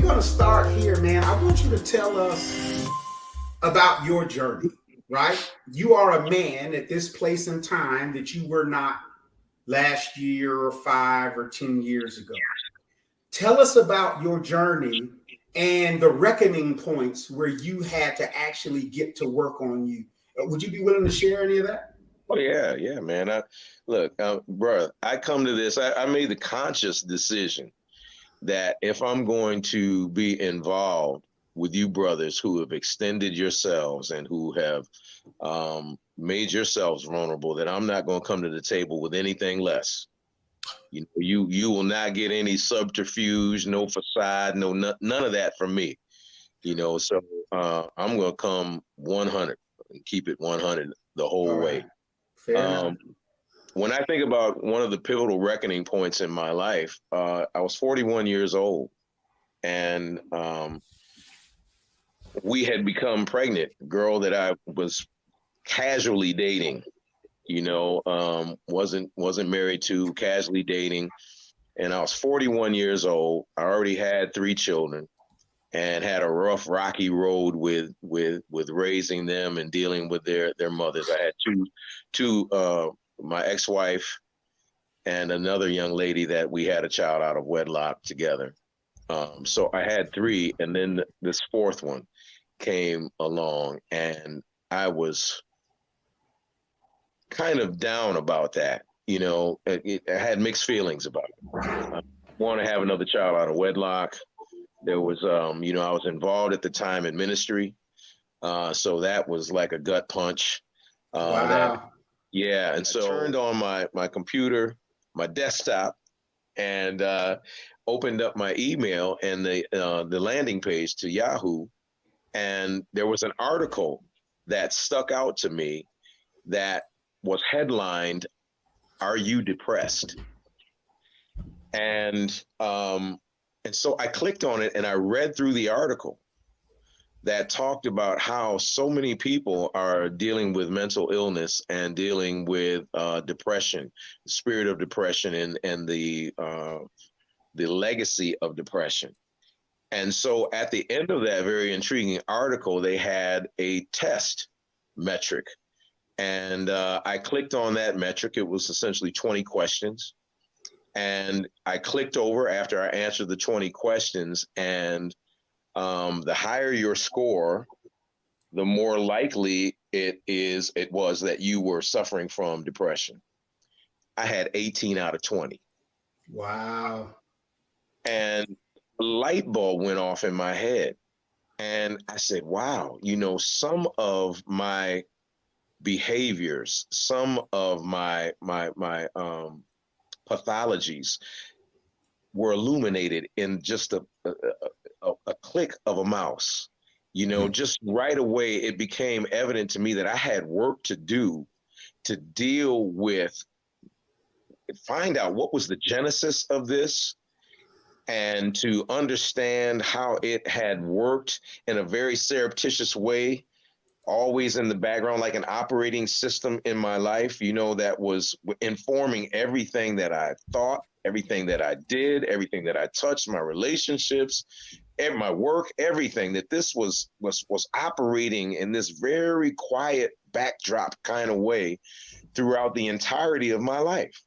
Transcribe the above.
going to start here, man. I want you to tell us about your journey, right? You are a man at this place in time that you were not last year or 5 or 10 years ago. Tell us about your journey and the reckoning points where you had to actually get to work on you. Would you be willing to share any of that? Oh yeah, man. Look, bro. I come to this. I made the conscious decision that if I'm going to be involved with you brothers who have extended yourselves and who have made yourselves vulnerable, that I'm not going to come to the table with anything less. You will not get any subterfuge, no facade, none of that from me. So I'm going to come 100 and keep it 100 the All whole right. way. Fair enough. When I think about one of the pivotal reckoning points in my life, I was 41 years old, and we had become pregnant. A girl that I was casually dating, wasn't married to, casually dating, and I was 41 years old. I already had 3 children, and had a rough, rocky road with raising them and dealing with their mothers. I had two my ex-wife and another young lady that we had a child out of wedlock together. So I had 3, and then this 4th one came along, and I was kind of down about that. I had mixed feelings about it. I want to have another child out of wedlock. There was, I was involved at the time in ministry. So that was like a gut punch. Wow. And so I turned on my computer, my desktop, and opened up my email and the landing page to Yahoo. And there was an article that stuck out to me that was headlined, "Are you depressed?" And so I clicked on it and I read through the article that talked about how so many people are dealing with mental illness and dealing with depression, the spirit of depression, and the legacy of depression. And so at the end of that very intriguing article, they had a test metric. And I clicked on that metric. It was essentially 20 questions. And I clicked over after I answered the 20 questions, and the higher your score, the more likely it was that you were suffering from depression. I had 18 out of 20. Wow. And a light bulb went off in my head. And I said, wow, some of my behaviors, some of my pathologies were illuminated in just a click of a mouse. Just right away, it became evident to me that I had work to do to deal with, find out what was the genesis of this, and to understand how it had worked in a very surreptitious way, always in the background, like an operating system in my life, that was informing everything that I thought, everything that I did, everything that I touched, my relationships, and my work, everything. That this was operating in this very quiet backdrop kind of way throughout the entirety of my life.